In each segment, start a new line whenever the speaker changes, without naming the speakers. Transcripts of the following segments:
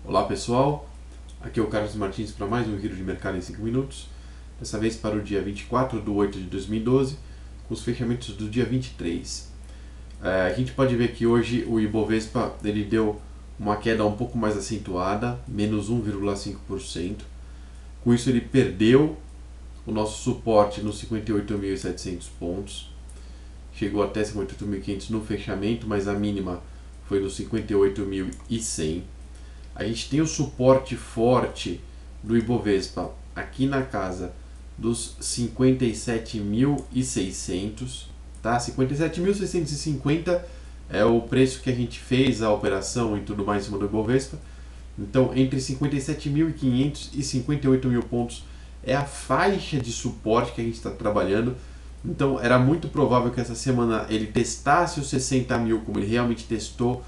Olá pessoal, aqui é o Carlos Martins para mais um Giro de Mercado em 5 minutos, dessa vez para o dia 24 de 8 de 2012, com os fechamentos do dia 23. A gente pode ver que hoje o Ibovespa ele deu uma queda um pouco mais acentuada, menos 1,5%. Com isso ele perdeu o nosso suporte nos 58.700 pontos, chegou até 58.500 no fechamento, mas a mínima foi nos 58.100. A gente tem o suporte forte do Ibovespa aqui na casa dos 57.600, tá? 57.650 é o preço que a gente fez a operação e tudo mais em cima do Ibovespa. Então, entre 57.500 e 58.000 pontos é a faixa de suporte que a gente está trabalhando. Então, era muito provável que essa semana ele testasse os 60.000, como ele realmente testou,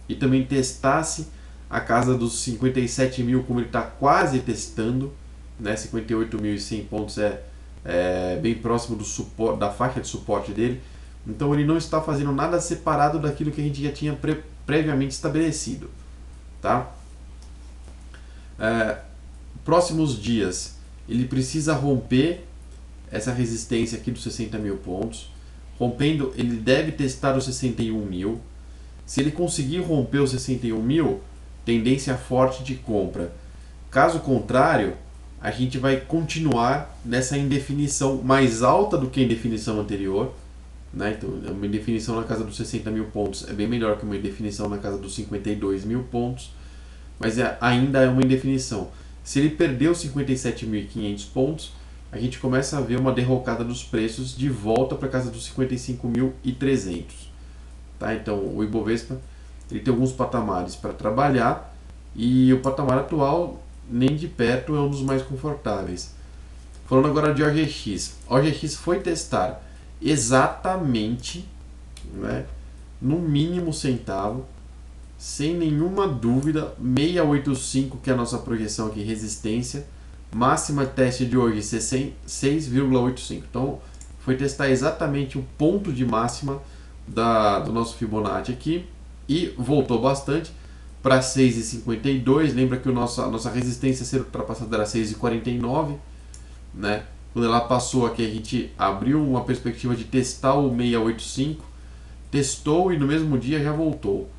e também testasse a casa dos 57.000, como ele está quase testando, né? 58.100 pontos é bem próximo do suporte, da faixa de suporte dele. Então ele não está fazendo nada separado daquilo que a gente já tinha previamente estabelecido, tá? Próximos dias ele precisa romper essa resistência aqui dos 60.000 pontos. Rompendo, ele deve testar os 61.000. Se ele conseguir romper os 61.000, tendência forte de compra. Caso contrário, a gente vai continuar nessa indefinição mais alta do que a indefinição anterior, né? Então, uma indefinição na casa dos 60.000 pontos é bem melhor que uma indefinição na casa dos 52.000 pontos, mas ainda é uma indefinição. Se ele perder os 57.500 pontos, a gente começa a ver uma derrocada dos preços de volta para a casa dos 55.300. Tá? Então, o Ibovespa ele tem alguns patamares para trabalhar e o patamar atual nem de perto é um dos mais confortáveis. Falando agora de OGX. OGX foi testar exatamente, né, no mínimo centavo, sem nenhuma dúvida, 685, que é a nossa projeção aqui, resistência, máxima teste de hoje 6,85. Então foi testar exatamente o ponto de máxima do nosso Fibonacci aqui e voltou bastante para 6,52. Lembra que a nossa resistência a ser ultrapassada era 6,49, né? Quando ela passou aqui, a gente abriu uma perspectiva de testar o 685, testou e no mesmo dia já voltou,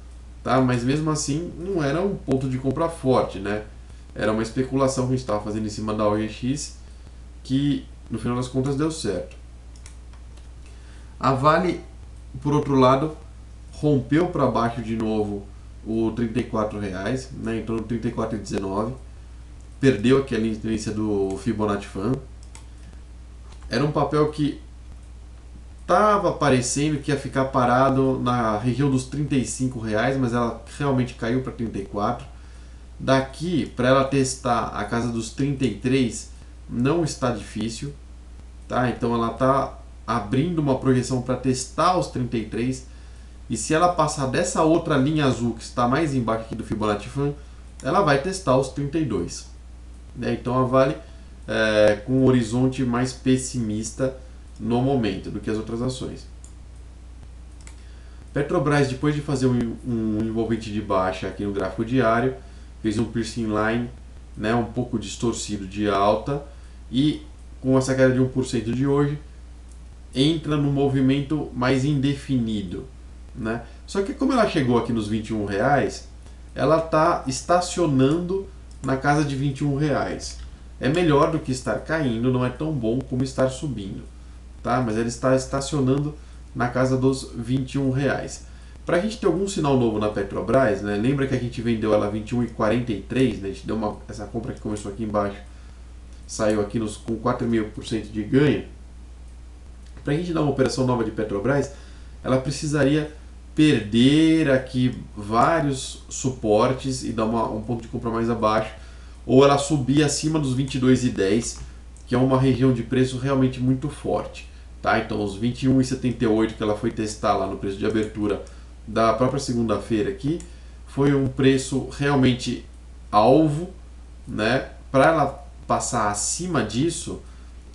tá? Mas mesmo assim não era um ponto de compra forte, né? Era uma especulação que a gente estava fazendo em cima da OGX, que no final das contas deu certo. A Vale, por outro lado, rompeu para baixo de novo o R$34, né? Então no 34,19, perdeu aquela tendência do Fibonacci Fan. Era um papel que estava parecendo que ia ficar parado na região dos R$35, mas ela realmente caiu para 34. Daqui para ela testar a casa dos 33 não está difícil, tá? Então ela está abrindo uma projeção para testar os 33. E se ela passar dessa outra linha azul que está mais embaixo aqui do Fibonacci Fan, ela vai testar os 32. Né? Então a Vale com um horizonte mais pessimista no momento do que as outras ações. Petrobras, depois de fazer um envolvente de baixa aqui no gráfico diário, fez um piercing line, né, um pouco distorcido de alta, e com essa queda de 1% de hoje, entra no movimento mais indefinido. Né? Só que como ela chegou aqui nos R$21, ela está estacionando na casa de R$21. É melhor do que estar caindo, não é tão bom como estar subindo, tá? Mas ela está estacionando na casa dos R$21. Para a gente ter algum sinal novo na Petrobras, né? Lembra que a gente vendeu ela 21,43, né? A gente deu essa compra que começou aqui embaixo, saiu aqui com 4,5% de ganho. Para a gente dar uma operação nova de Petrobras, ela precisaria perder aqui vários suportes e dar um ponto de compra mais abaixo, ou ela subir acima dos 22,10, que é uma região de preço realmente muito forte, tá? Então os 21,78 que ela foi testar lá no preço de abertura da própria segunda-feira aqui, foi um preço realmente alvo, né? Para ela passar acima disso,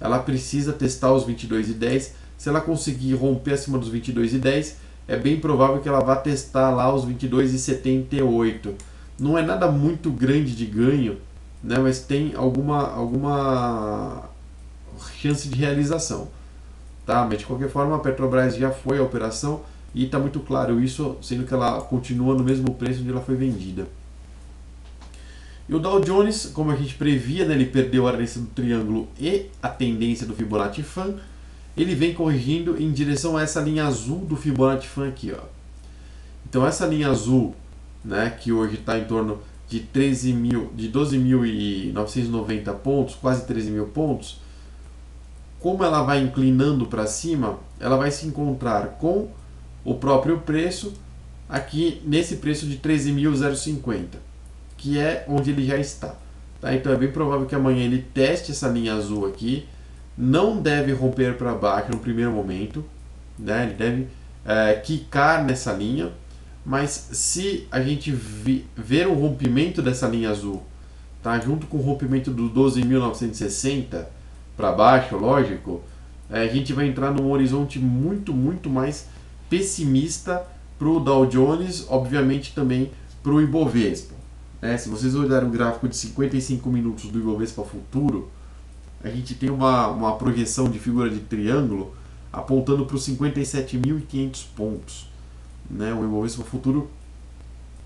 ela precisa testar os 22,10. Se ela conseguir romper acima dos 22,10, é bem provável que ela vá testar lá os 22,78. não é nada muito grande de ganho, né, mas tem alguma chance de realização. Tá? Mas de qualquer forma, a Petrobras já foi a operação e está muito claro isso, sendo que ela continua no mesmo preço onde ela foi vendida. E o Dow Jones, como a gente previa, né, ele perdeu a tendência do triângulo e a tendência do Fibonacci Fan. Ele vem corrigindo em direção a essa linha azul do Fibonacci Fan aqui, ó. Então essa linha azul, né, que hoje está em torno de 12.990 pontos, quase 13 mil pontos, como ela vai inclinando para cima, ela vai se encontrar com o próprio preço aqui nesse preço de 13.050, que é onde ele já está. Tá? Então é bem provável que amanhã ele teste essa linha azul aqui, não deve romper para baixo no primeiro momento, né? Ele deve quicar nessa linha, mas se a gente ver o rompimento dessa linha azul, tá? Junto com o rompimento do 12.960 para baixo, lógico, a gente vai entrar num horizonte muito mais pessimista para o Dow Jones, obviamente também para o Ibovespa. Se vocês olharem o gráfico de 55 minutos do Ibovespa futuro, a gente tem uma projeção de figura de triângulo apontando para os 57.500 pontos. Né? O Ibovespa futuro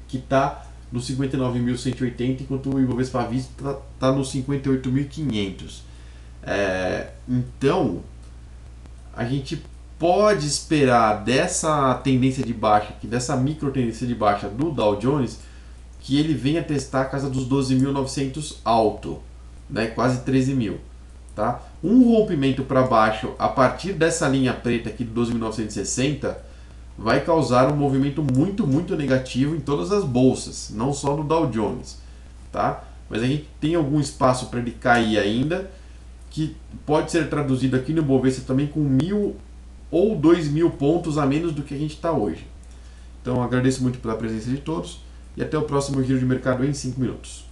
que está no 59.180, enquanto o Ibovespa à vista está no 58.500. Então, a gente pode esperar dessa tendência de baixa, dessa micro tendência de baixa do Dow Jones, que ele venha testar a casa dos 12.900 alto, né? Quase 13 mil. Tá? Um rompimento para baixo a partir dessa linha preta aqui de 12.960 vai causar um movimento muito negativo em todas as bolsas, não só no Dow Jones. Tá? Mas a gente tem algum espaço para ele cair ainda, que pode ser traduzido aqui no Ibovespa também com 1.000 ou 2.000 pontos a menos do que a gente está hoje. Então agradeço muito pela presença de todos e até o próximo Giro de Mercado em 5 minutos.